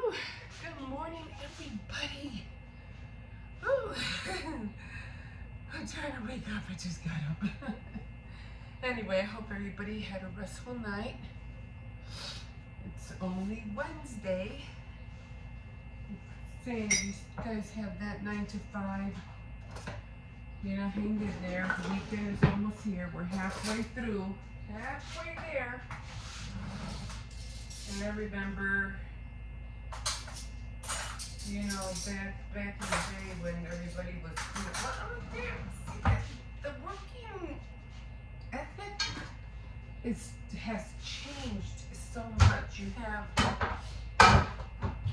Whew. Good morning, everybody. Whew. I'm trying to wake up. I just got up. Anyway, I hope everybody had a restful night. It's only Wednesday. Saying you guys have that 9 to 5. You know, hang in there. The weekend is almost here. We're halfway through. Halfway there. And I remember, you know, back in the day when everybody was, the working ethic has changed so much. You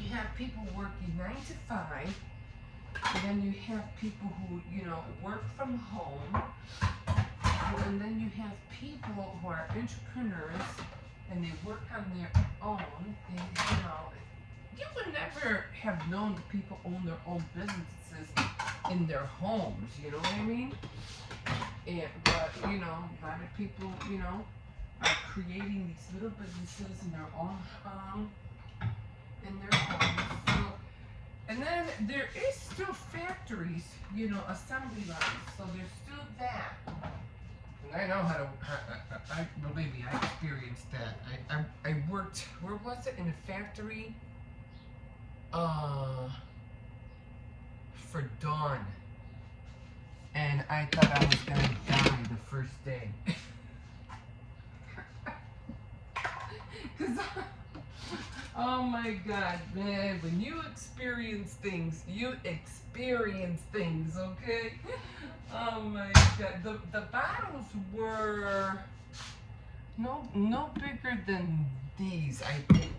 have people working 9 to 5, and then you have people who, you know, work from home, and then you have people who are entrepreneurs and they work on their own. They, you know, you would never have known that people own their own businesses in their homes, you know what I mean? But, you know, a lot of people, you know, are creating these little businesses in their own homes. So, and then there is still factories, you know, assembly lines, so there's still that. And I know how to, believe me, I experienced that. I worked, where was it, in a factory? For Dawn. And I thought I was gonna die the first day. Cause oh my God, man, when you experience things, okay? Oh my God, the bottles were no bigger than these, I think.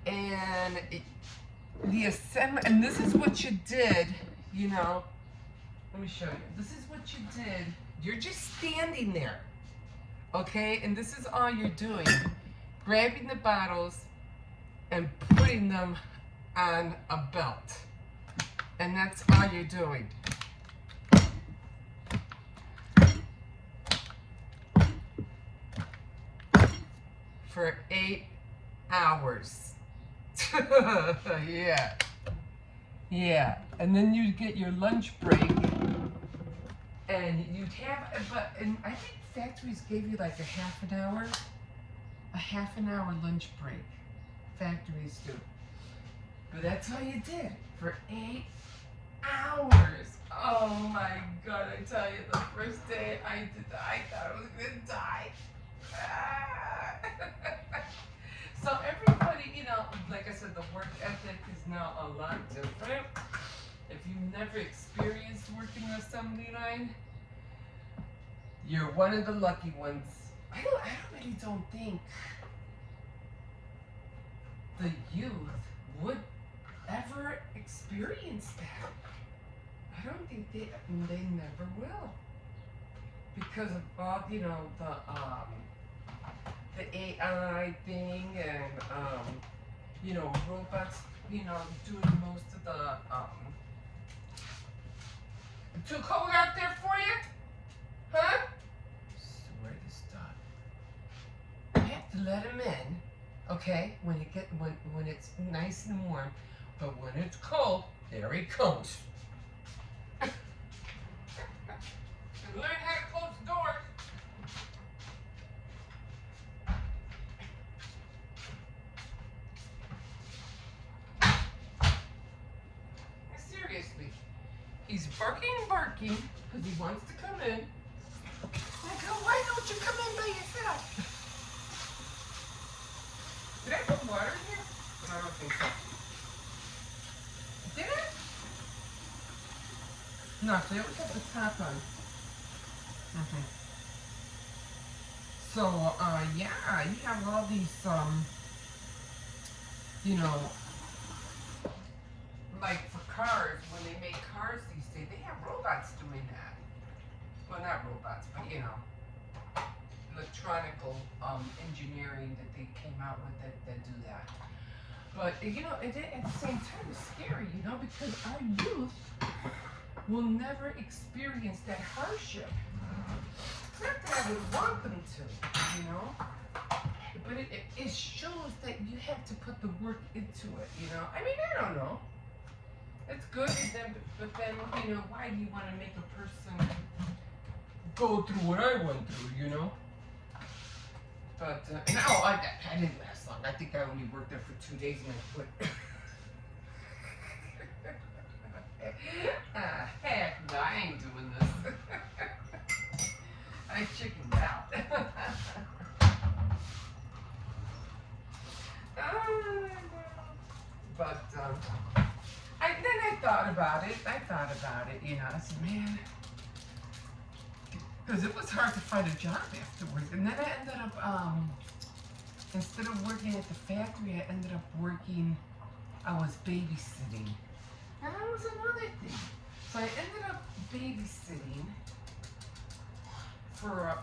And the assembly, and this is what you did, you know. Let me show you. This is what you did. You're just standing there, okay? And this is all you're doing. Grabbing the bottles and putting them on a belt. And that's all you're doing. For 8 hours. Yeah. And then you'd get your lunch break. And you'd have, and I think factories gave you like a half an hour lunch break. Factories do. But that's all you did for 8 hours. Oh my God, I tell you, the first day I thought I was gonna die. So everybody, you know, like I said, the work ethic is now a lot different. If you've never experienced working an assembly line, you're one of the lucky ones. I really don't think the youth would ever experience that. I don't think they never will, because of all, you know, the AI thing and you know, robots, you know, doing most of the too cold out there for you? Huh? Swear to stop. You have to let him in, okay? When it's nice and warm, but when it's cold, there he comes. And learn how to close the door. Seriously, he's barking because he wants to come in. I go, why don't you come in by yourself? Did I put water in here? I don't think so. Did I? No, so I always have the top on. So, yeah, you have all these, you know, like for cars, when they make cars these days, they have robots doing that. Well, not robots, but, you know, electronical engineering that they came out with that do that. But, you know, at the same time, it's scary, you know, because our youth will never experience that hardship. Not that I would want them to, you know, but it shows that you have to put the work into it, you know. I mean, I don't know. It's good, but then, you know, why do you want to make a person go through what I went through, you know? But, no, I didn't last long. I think I only worked there for 2 days and I quit. Heck no, I ain't doing this. I chickened out. But, then I thought about it, you know. I said, man, because it was hard to find a job afterwards. And then I ended up, instead of working at the factory, I ended up working, I was babysitting. And that was another thing. So I ended up babysitting for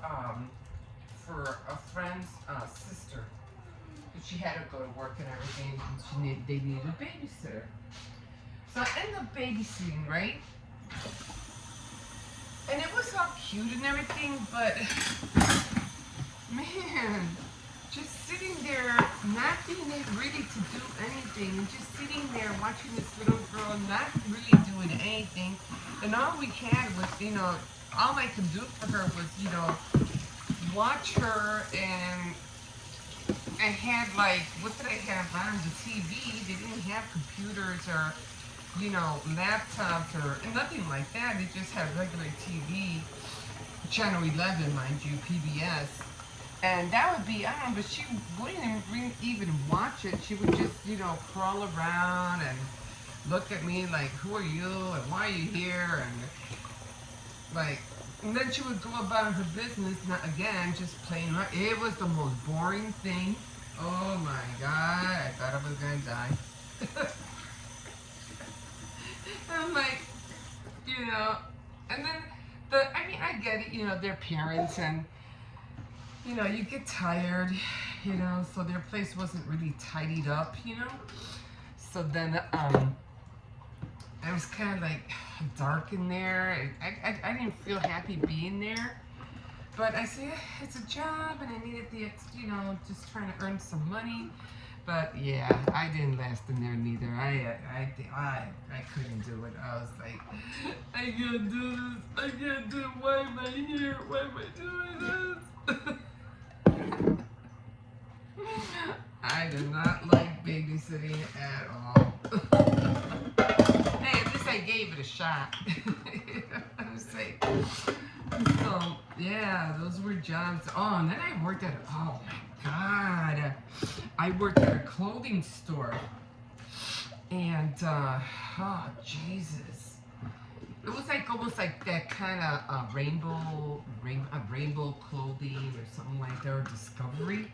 a friend's sister. She had to go to work and everything, and they needed a babysitter. So I ended up babysitting, right? And it was all cute and everything, but man, just sitting there, not being really to do anything, and just sitting there watching this little girl not really doing anything, and all we had was, you know, all I could do for her was, you know, watch her. And I had, like, what did I have on the TV? They didn't have computers or, you know, laptops or nothing like that. They just had regular TV, channel 11, mind you, PBS. And that would be, I don't know, but she wouldn't even watch it. She would just, you know, crawl around and look at me like, who are you and why are you here? And like, and then she would go about her business, not again, just playing around. It was the most boring thing. Oh my God, I thought I was gonna die. I'm like, you know, and then I mean, I get it, you know, they're parents and, you know, you get tired, you know, so their place wasn't really tidied up, you know. So then, it was kind of like dark in there. I didn't feel happy being there. But I said, it's a job and I needed the, you know, just trying to earn some money. But yeah, I didn't last in there neither. I couldn't do it. I was like, I can't do this. I can't do it. Why am I here? Why am I doing this? I did not like babysitting at all. Hey, at least I gave it a shot. I was like, so yeah, those were jobs. Oh, and then I worked at, oh my God, I worked at a clothing store, and oh Jesus, it was like almost like that kind of rainbow clothing or something like that, or Discovery,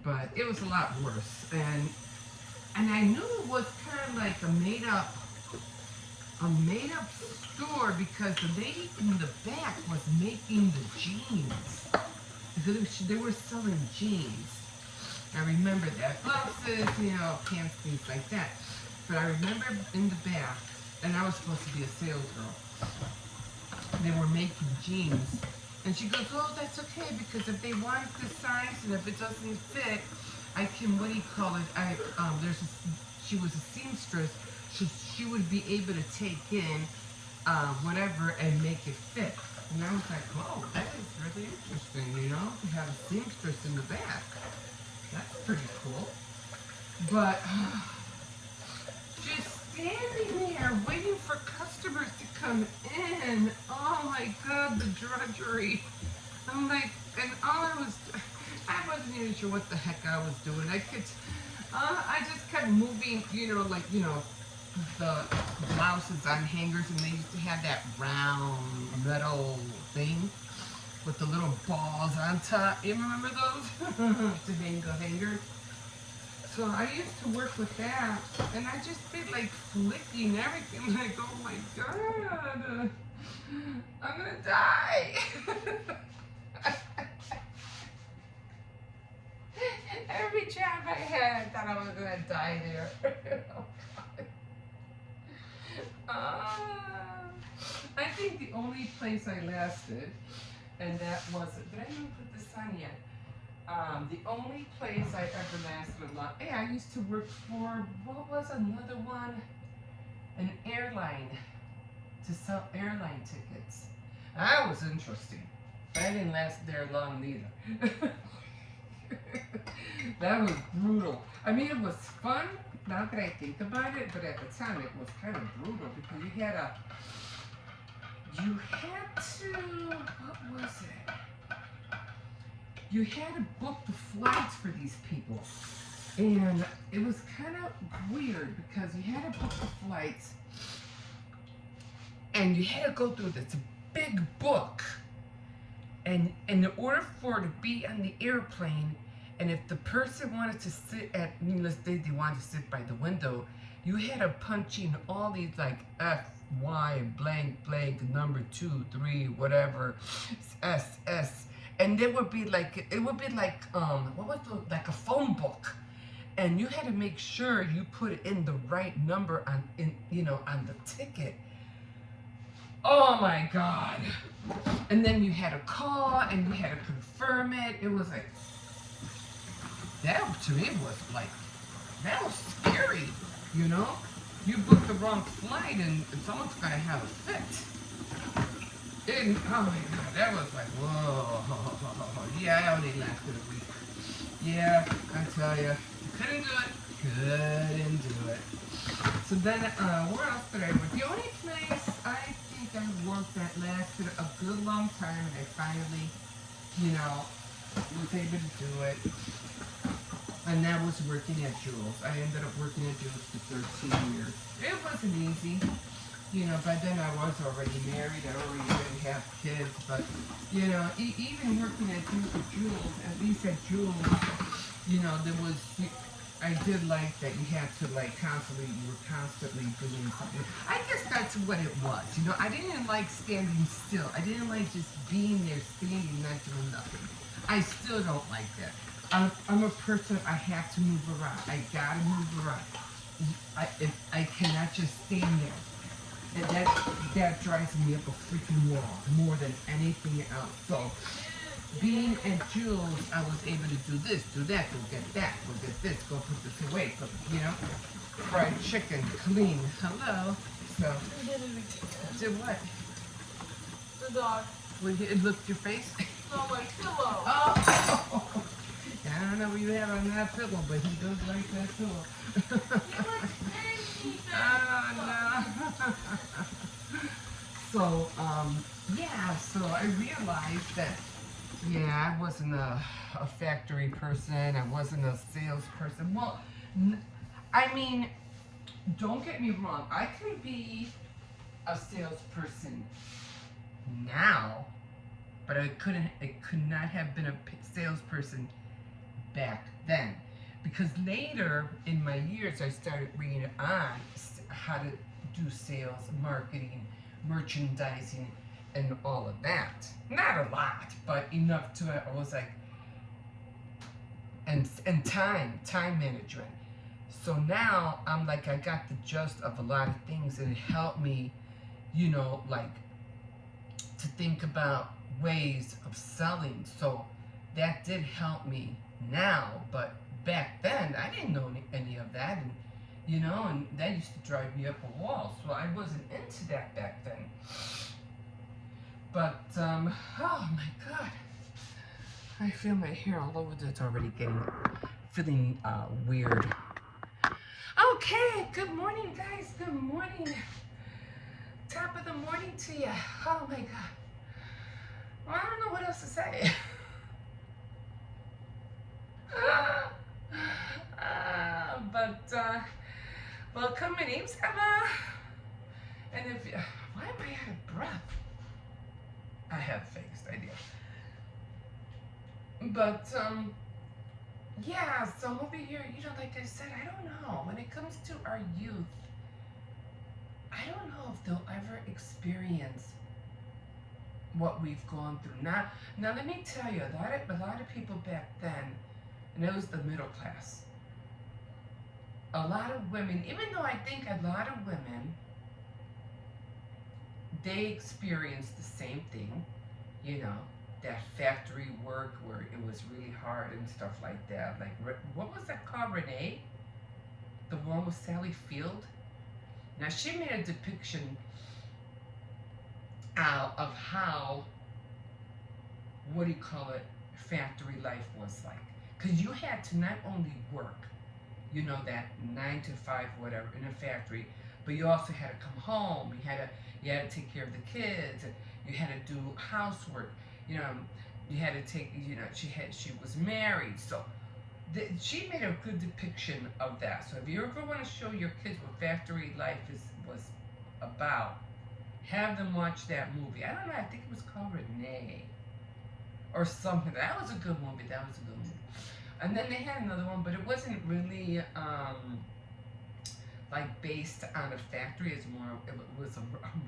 but it was a lot worse. And I knew it was kind of like a made up store because the lady in the back was making the jeans. Because they were selling jeans. I remember that. Blouses, you know, pants, things like that. But I remember in the back, and I was supposed to be a sales girl, they were making jeans. And she goes, oh, that's okay, because if they want this size and if it doesn't fit, I can, what do you call it? She was a seamstress. She would be able to take in whatever and make it fit. And I was like, oh, that is really interesting, you know, to have a seamstress in the back. That's pretty cool. But just standing there waiting for customers to come in. Oh my God, the drudgery. I'm like, and I wasn't even sure what the heck I was doing. I just kept moving, you know, like, you know, the blouses on hangers, and they used to have that round metal thing with the little balls on top. You remember those? To hang the hangers. So I used to work with that, and I just did like flicking everything. Like, oh my God, I'm gonna die. Every job I had, I thought I was gonna die there. I think the only place I lasted, and that was, did I even put this on yet? The only place I ever lasted a long. Hey, I used to work for what was another one? An airline to sell airline tickets. That was interesting. I didn't last there long neither. That was brutal. I mean, it was fun now that I think about it, but at the time it was kind of brutal because you had to, what was it? You had to book the flights for these people. And it was kind of weird because you had to book the flights and you had to go through this big book. And in order for it to be on the airplane, and if the person wanted to sit at, let's say they wanted to sit by the window, you had to punch in all these like F, Y, blank, blank, number 2, 3, whatever, S, S. And it would be like, what was it, like a phone book. And you had to make sure you put in the right number on the ticket. Oh my God. And then you had to call and you had to confirm it. It was like, that to me was like, that was scary, you know? You booked the wrong flight and someone's gonna have a fit. And, oh my God, that was like, whoa. Yeah, I only lasted a week. Yeah, I tell you, couldn't do it. Couldn't do it. So then, where else did I work? The only place I think I worked that lasted a good long time, and I finally, was able to do it. And that was working at Jules. I ended up working at Jules for 13 years. It wasn't easy. By then I was already married. I already didn't have kids. But, even working at Jules, at least at Jules, there was, I did like that you had to you were constantly doing something. I guess that's what it was. I didn't like standing still. I didn't like just being there, standing, not doing nothing. I still don't like that. I'm a person, I have to move around. I gotta move around. I cannot just stand there. And that drives me up a freaking wall more than anything else. So, being at Jules, I was able to do this, do that, go get that, go get this, go put this away, fried chicken, clean, hello. So, did what? The dog. It licked your face? No, my pillow. Oh! I don't know what you have on that pillow, but he does like that pillow. Oh, no. So, so I realized that, I wasn't a factory person. I wasn't a salesperson. Well, I mean, don't get me wrong. I can be a salesperson now, but I could not have been a salesperson back then, because later in my years I started reading on how to do sales, marketing, merchandising, and all of that. Not a lot, but enough to, I was like, and time management. So now I'm like, I got the gist of a lot of things, and it helped me, to think about ways of selling. So that did help me now, but back then I didn't know any of that, and that used to drive me up a wall. So I wasn't into that back then. But oh my God, I feel my hair all over. It's already feeling weird. Okay, good morning, guys. Good morning. Top of the morning to you. Oh my God. Well, I don't know what else to say. Welcome. My name's Emma. And why am I out of breath? I have fixed idea. But so over here, like I said, I don't know. When it comes to our youth, I don't know if they'll ever experience what we've gone through. Now let me tell you, a lot of people back then, and it was the middle class. A lot of women, even though I think a lot of women, they experienced the same thing, that factory work where it was really hard and stuff like that. Like, what was that called, Renee? The one with Sally Field? Now, she made a depiction out of how, what do you call it, factory life was like. Because you had to not only work, you know, that 9 to 5, whatever, in a factory, but you also had to come home. You had to take care of the kids. You had to do housework. You know, you had to take. You know, she was married, so she made a good depiction of that. So if you ever want to show your kids what factory life was about, have them watch that movie. I don't know. I think it was called Renee or something. That was a good movie. That was a good movie. And then they had another one, but it wasn't really like based on a factory. It's more. It was a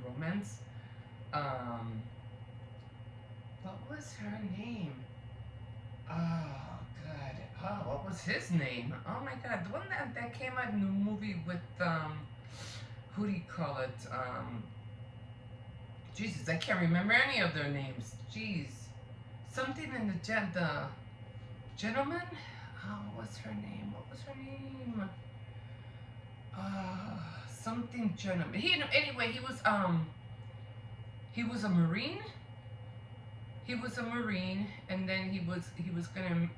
romance. What was her name? Oh God. Oh, what was his name? Oh my God, the one that came out in the movie with who do you call it? Jesus, I can't remember any of their names. Jeez, something in the gentleman. Oh, what was her name? What was her name? Something gentleman. Anyway, he was a Marine. He was a Marine, and then he was gonna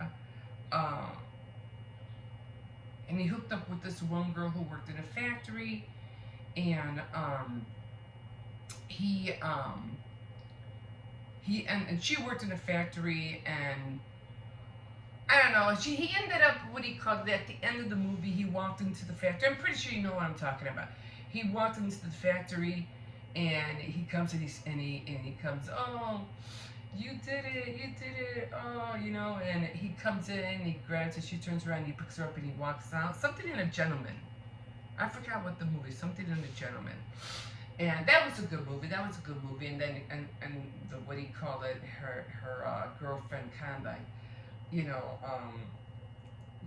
and he hooked up with this one girl who worked in a factory, and and she worked in a factory, and I don't know. He ended up, what he called it, at the end of the movie. He walked into the factory. I'm pretty sure you know what I'm talking about. He walked into the factory, and he comes and he comes. Oh, you did it. Oh, you know. And he comes in, he grabs her. She turns around, he picks her up, and he walks out. Something in a Gentleman. I forgot what the movie. Something in a Gentleman. And that was a good movie. And then and the, what do you call it? Her girlfriend kind of like, you know,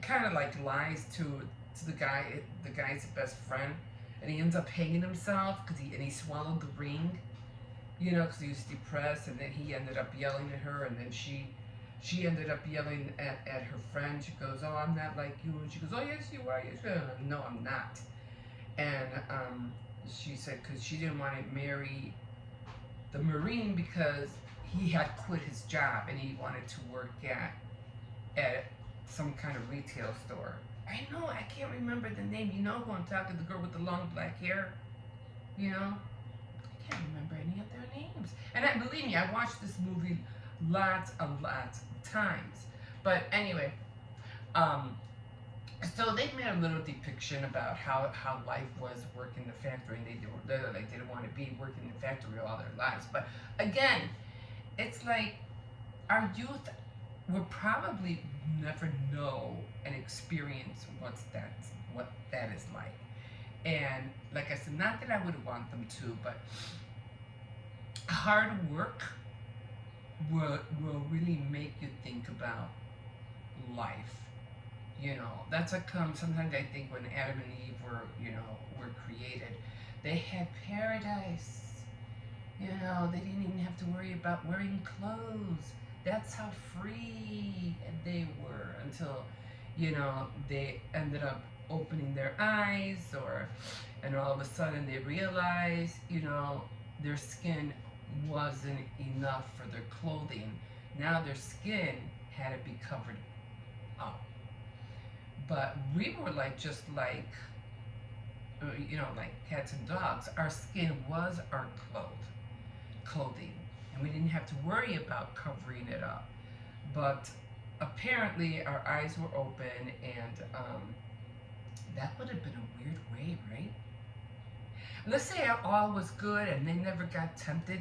kind of like lies to the guy. The guy's best friend, and he ends up hanging himself because he swallowed the ring, you know, because he was depressed. And then he ended up yelling at her, and then she ended up yelling at her friend. She goes, "Oh, I'm not like you," and she goes, "Oh, yes, you are." Yes, no, I'm not. And she said because she didn't want to marry the Marine because he had quit his job and he wanted to work at some kind of retail store. I know, I can't remember the name. You know who I'm talking, the girl with the long black hair? You know? I can't remember any of their names. And believe me, I watched this movie lots of times. But anyway, so they made a little depiction about how life was working in the factory, and they didn't want to be working in the factory all their lives. But again, it's like our youth will probably never know and experience what that is like. And like I said, not that I would want them to, but hard work will really make you think about life. You know, that's what comes. Sometimes I think when Adam and Eve were created, they had paradise. You know, they didn't even have to worry about wearing clothes. That's how free they were until, you know, they ended up opening their eyes, and all of a sudden they realized, you know, their skin wasn't enough for their clothing. Now their skin had to be covered up. But we were just like, you know, like cats and dogs. Our skin was our clothing, and we didn't have to worry about covering it up. But apparently our eyes were open, and that would have been a weird way, right? Let's say all was good and they never got tempted.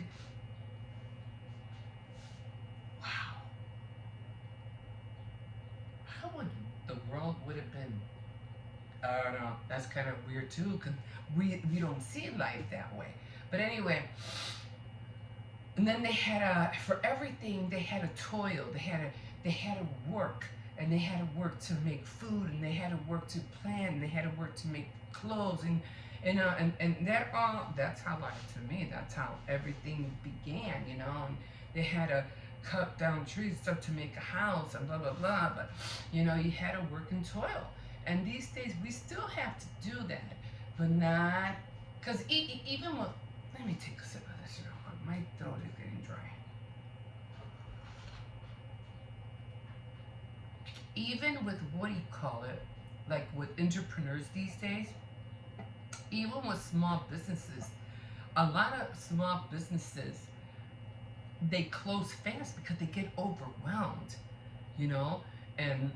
Wow. How would the world would have been? I don't know. That's kind of weird too, because we don't see life that way. But anyway, and then they had for everything they had to toil. They had to work, and they had to work to make food, and they had to work to plan, and they had to work to make clothes, and that's how life, to me, that's how everything began, you know. And they had to cut down trees and stuff to make a house and blah blah blah. But you know, you had to work and toil. And these days we still have to do that, but not because even with. Let me take a sip of this. You know, my throat is getting dry. Even with what do you call it, like with entrepreneurs these days, even with small businesses, a lot of small businesses, they close fast because they get overwhelmed, you know, and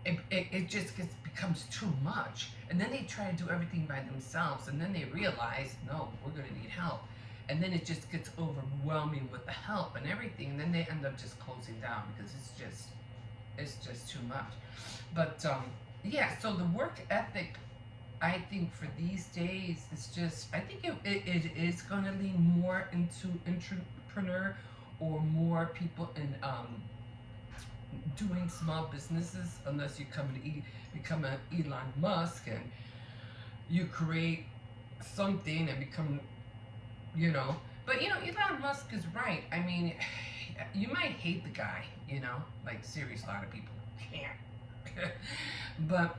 it just becomes too much. And then they try to do everything by themselves, and then they realize, no, we're going to need help. And then it just gets overwhelming with the help and everything, and then they end up just closing down because it's just too much. But yeah, so the work ethic, I think for these days, it's just, I think it is going to lean more into entrepreneur or more people in doing small businesses, unless you become an Elon Musk and you create something and become, you know. But you know, Elon Musk is right. I mean, you might hate the guy, you know, like seriously, a lot of people can't. But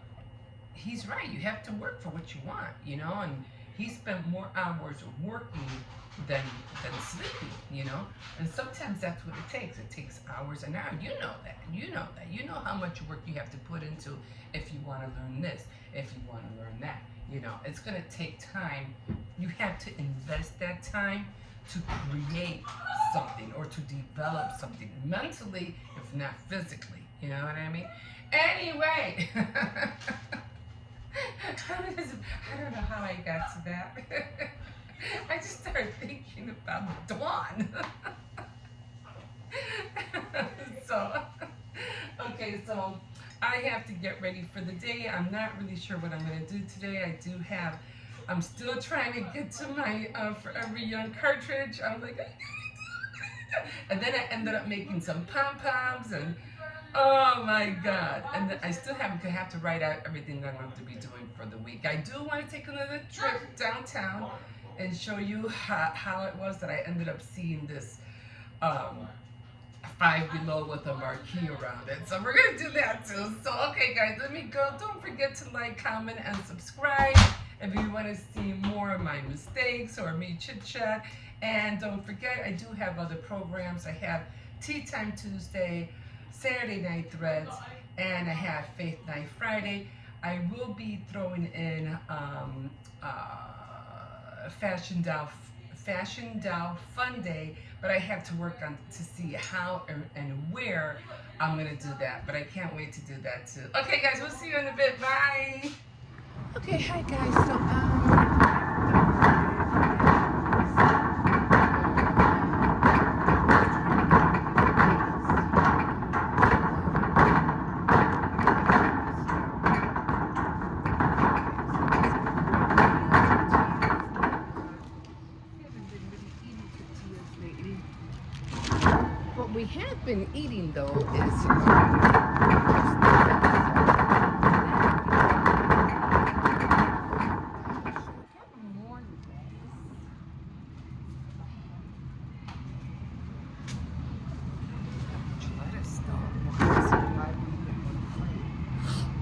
he's right. You have to work for what you want, you know, and he spent more hours working than sleeping, you know. And sometimes that's what it takes. It takes hours and hours. You know that. You know that. You know how much work you have to put into if you want to learn this, if you want to learn that. You know, it's going to take time. You have to invest that time to create something or to develop something mentally, if not physically. You know what I mean? Anyway, I don't know how I got to that. I just started thinking about Dawn. So I have to get ready for the day. I'm not really sure what I'm going to do today. I'm still trying to get to my Forever Young cartridge. I'm like, and then I ended up making some pom-poms and oh my God. And then I still have to write out everything that I'm going to be doing for the week. I do want to take another trip downtown and show you how it was that I ended up seeing this Five Below with a marquee around it. So we're going to do that too. So, okay guys, let me go. Don't forget to like, comment, and subscribe if you want to see more of my mistakes or me chit chat. And don't forget, I do have other programs. I have Tea Time Tuesday, Saturday Night Threads, and I have Faith Night Friday. I will be throwing in Fashion Dow Fun Day, but I have to work on to see how and where I'm gonna do that. But I can't wait to do that too. Okay, guys, we'll see you in a bit. Bye. Okay, hi guys. So what we have been eating though is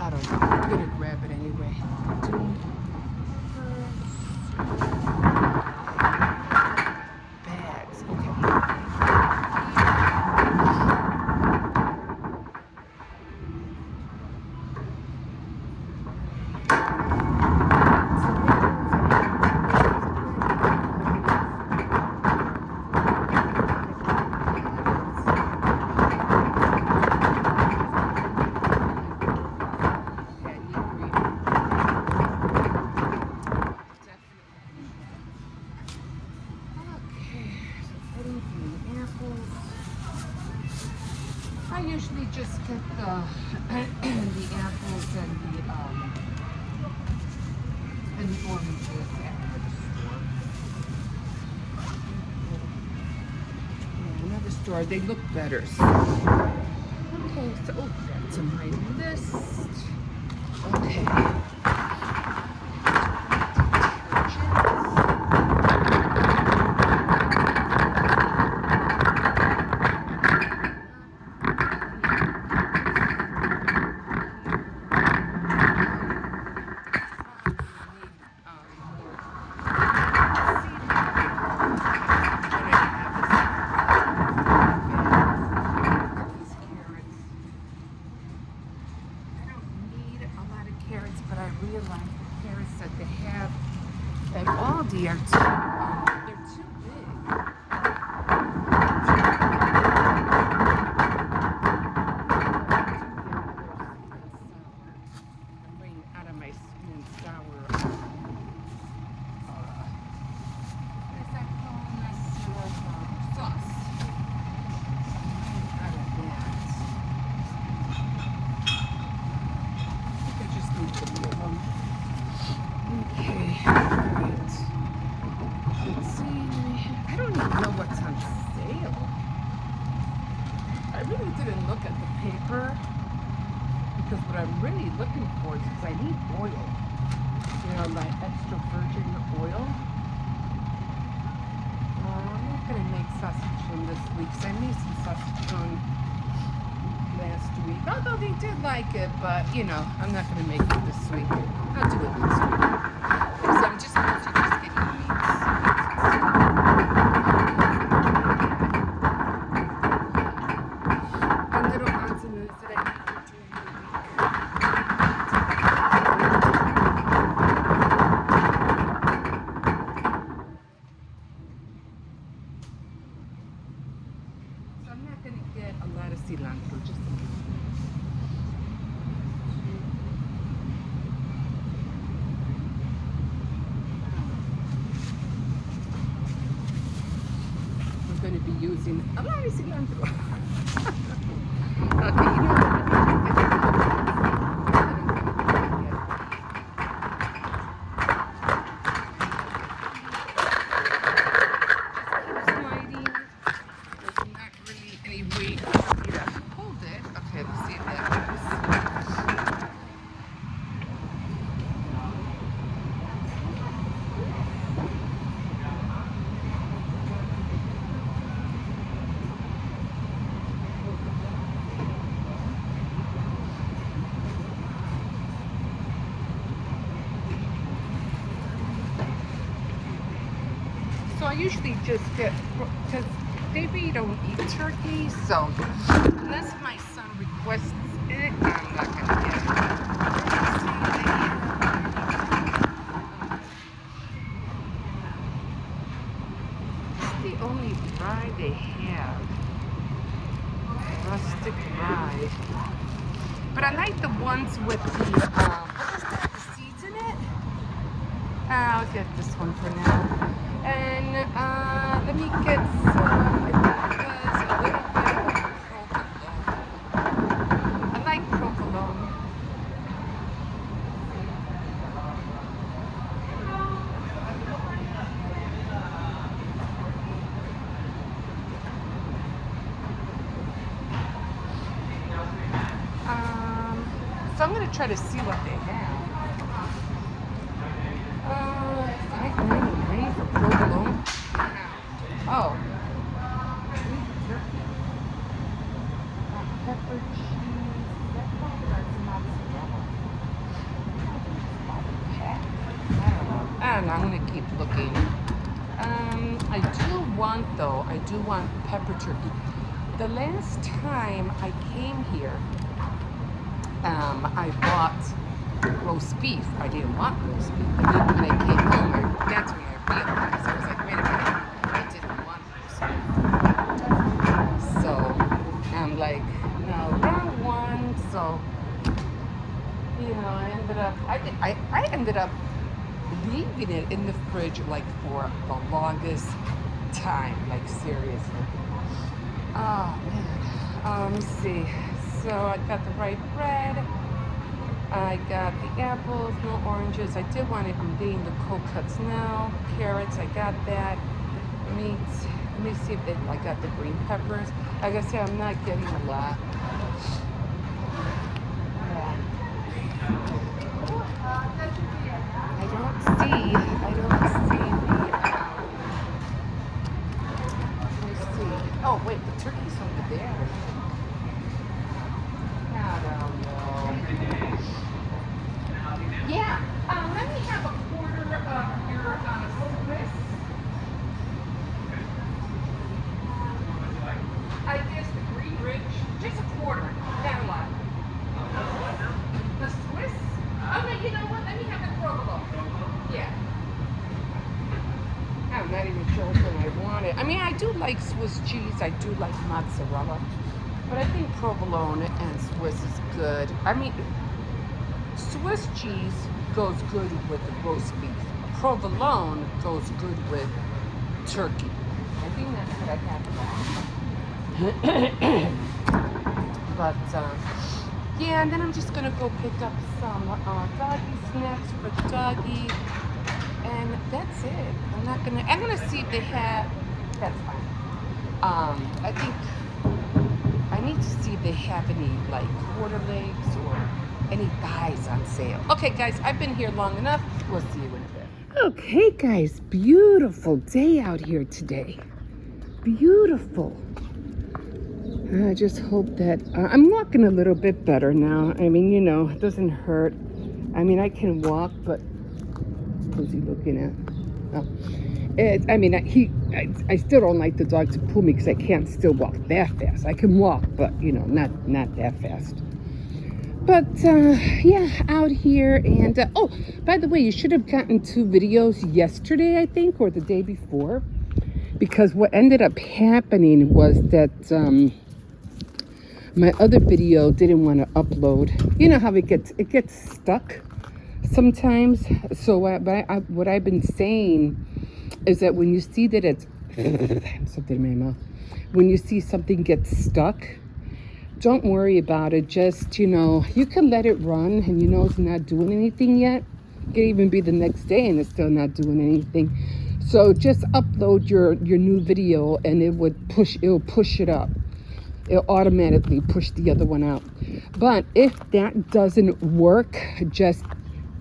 I don't know. I'm gonna grab it anyway. Bags. Okay. I usually just get the apples and the oranges at the store. Yeah, another store, they look better. So. Okay, so that's on my list. Okay. but I realized the carrots that they have at Aldi are too, they're too big. I'm bringing out of my sweet and sour. What is that called? That's sauce. Out of that. I think I just need to be alone. Okay, alright. Let's see. I don't even know what's on sale. I really didn't look at the paper because what I'm really looking for is I need oil. You know, my extra virgin oil. I'm not going to make sausage from this week because I made some sausage from last week. Although they did like it, but you know, I'm not going to make it this week. I'll do it next week. Because I'm just going to just get meats. And little odds and ends that I need for during the week. So I'm not going to get a lot of cilantro, just a little. Going to be using a lot of cilantro. Okay, you know what? Sliding. There's not really any way for me to hold it. Okay, let's see if that works. So I usually just get, because they really don't eat turkey, so unless my son requests it, I'm not going to get it. It's the only rye they have. Rustic rye. But I like the ones with the, what is that, the seeds in it? I'll get this one for now. And let me get some, I think it was a little bit of provolone. I like provolone. So I'm going to try to see what they have. $5.99 for provolone. Oh. Pepper cheese. That's mozzarella. I don't know. I'm going to keep looking. I do want pepper turkey. The last time I came here, I bought roast beef. I didn't want roast beef. But then when I came home, that's when I realized. I was like, wait a minute, I didn't want roast beef. So I'm like, no, wrong one. So, you know, I ended up leaving it in the fridge like for the longest time. Like seriously. Oh man. Let me see. So I got the right bread. I got the apples, no oranges. I did want it. I'm getting the cold cuts now. Carrots, I got that. Meat. Let me see if I got the green peppers. Like I said, I'm not getting a lot. I don't see the. Let me see. Oh wait, the turkey's over there. I don't know. Yeah, let me have a quarter of your Swiss. I guess the green rich, just a quarter, not a lot. The Swiss? Oh no, you know mean, I do like Swiss cheese. I do like mozzarella. But I think provolone and Swiss is good. I mean, Swiss cheese goes good with the roast beef. Provolone goes good with turkey. I think that's what I have. But yeah, and then I'm just gonna go pick up some doggy snacks for the doggy, and that's it. I'm gonna see if they have. That's fine. I think I need to see if they have any like quarter legs or any thighs on sale. Okay, guys, I've been here long enough. We'll see you in a bit. Okay, guys, beautiful day out here today. Beautiful. I just hope that I'm walking a little bit better now. I mean, you know, it doesn't hurt. I mean, I can walk, but who's he looking at? Oh. I still don't like the dog to pull me because I can't still walk that fast. I can walk, but, you know, not that fast. But, yeah, out here. And, oh, by the way, you should have gotten 2 videos yesterday, I think, or the day before. Because what ended up happening was that my other video didn't want to upload. You know how it gets stuck sometimes. So what I've been saying is that when you see that it's something in my mouth, when you see something get stuck, don't worry about it. Just, you know, you can let it run, and you know it's not doing anything yet. It can even be the next day and it's still not doing anything. So just upload your new video, and it'll push it up. It'll automatically push the other one out. But if that doesn't work, just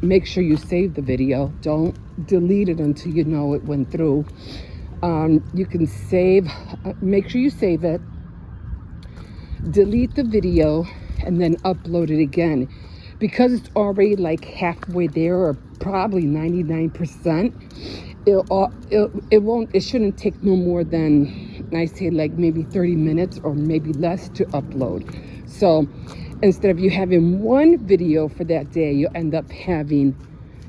make sure you save the video. Don't delete it until you know it went through. You can save, make sure you save it, delete the video, and then upload it again. Because it's already like halfway there, or probably 99%, it shouldn't take no more than, I say, like maybe 30 minutes or maybe less to upload. So instead of you having one video for that day, you'll end up having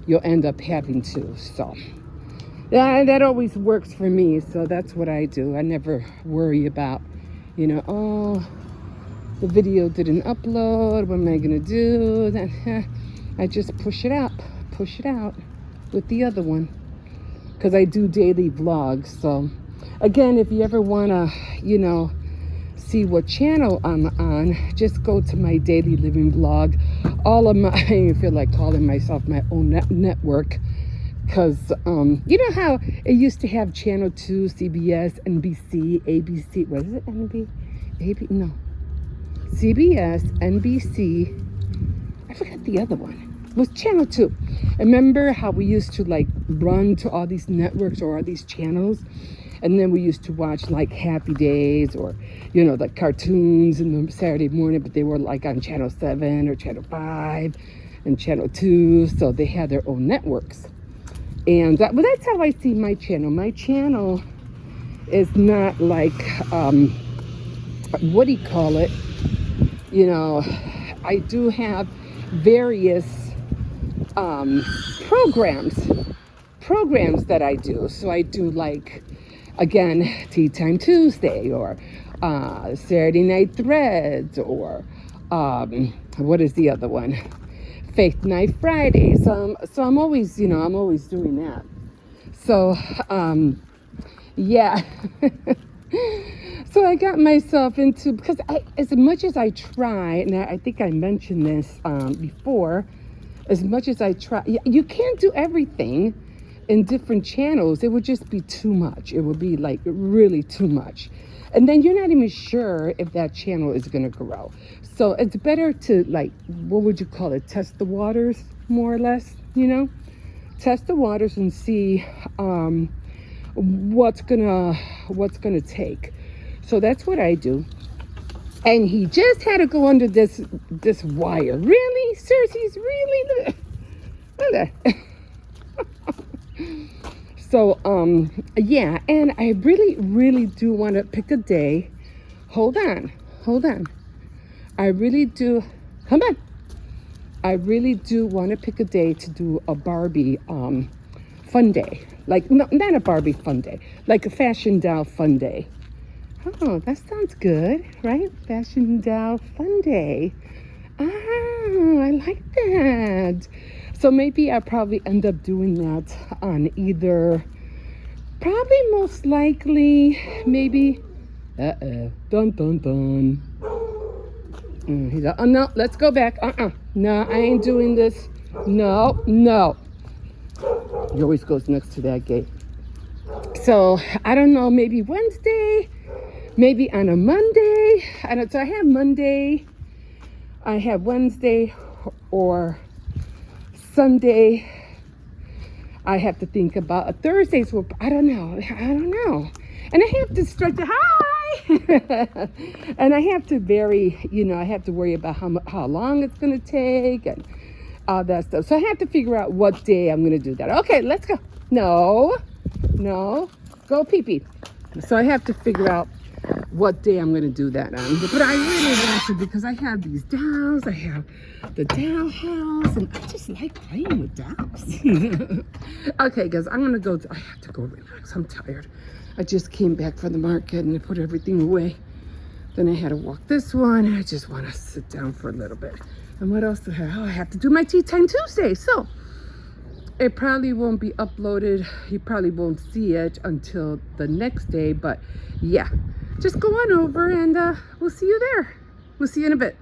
2. So that always works for me. So that's what I do. I never worry about, you know, oh, the video didn't upload. What am I gonna do? I just push it out with the other one, because I do daily vlogs. So again, if you ever wanna, you know, see what channel I'm on, just go to my daily living vlog. All of my, I even feel like calling myself my own network, because you know how it used to have channel 2, CBS, NBC, ABC, what is it, no, CBS, NBC, I forgot the other one. It was channel 2. Remember how we used to like run to all these networks or all these channels, and then we used to watch like Happy Days, or, you know, the cartoons in the Saturday morning, but they were like on channel 7 or channel 5 and channel 2, so they had their own networks. And well, that's how I see my channel. My channel is not like what do you call it? You know, I do have various programs that I do. So I do, like, again, Tea Time Tuesday, or Saturday Night Threads, or what is the other one? Faith Night Friday. So I'm always, you know, I'm always doing that. So yeah. So I got myself into, because as much as I try, and I think I mentioned this before, as much as I try, you can't do everything in different channels. It would just be too much. It would be like really too much. And then you're not even sure if that channel is going to grow. So it's better to, like, what would you call it? Test the waters, more or less, you know? Test the waters and see what's gonna take. So that's what I do. And he just had to go under this wire. Really? Seriously? Really? Look at that. So yeah, and I really do want to pick a day. Hold on. I really do want to pick a day to do a Barbie fun day. Like, no, not a Barbie fun day, like a fashion doll fun day. Oh, that sounds good, right? Fashion doll fun day. Ah, I like that. So maybe I'll probably end up doing that on either, probably most likely, maybe, dun dun dun. He's like, oh no, let's go back. No, I ain't doing this. No, no. He always goes next to that gate. So I don't know, maybe Wednesday, maybe on a Monday. So I have Monday, I have Wednesday or Sunday. I have to think about a Thursday. So I don't know. And I have to stretch it high. And I have to vary, I have to worry about how long it's going to take and all that stuff. So I have to figure out what day I'm going to do that. Okay, let's go. No, go pee-pee. So I have to figure out what day I'm going to do that on. But I really want to because I have these dolls. I have the doll house, and I just like playing with dolls. Okay, guys, I have to go relax. I'm tired. I just came back from the market and I put everything away. Then I had to walk this one, and I just want to sit down for a little bit. And what else do I have? Oh, I have to do my Tea Time Tuesday. So it probably won't be uploaded. You probably won't see it until the next day. But yeah, just go on over and we'll see you there. We'll see you in a bit.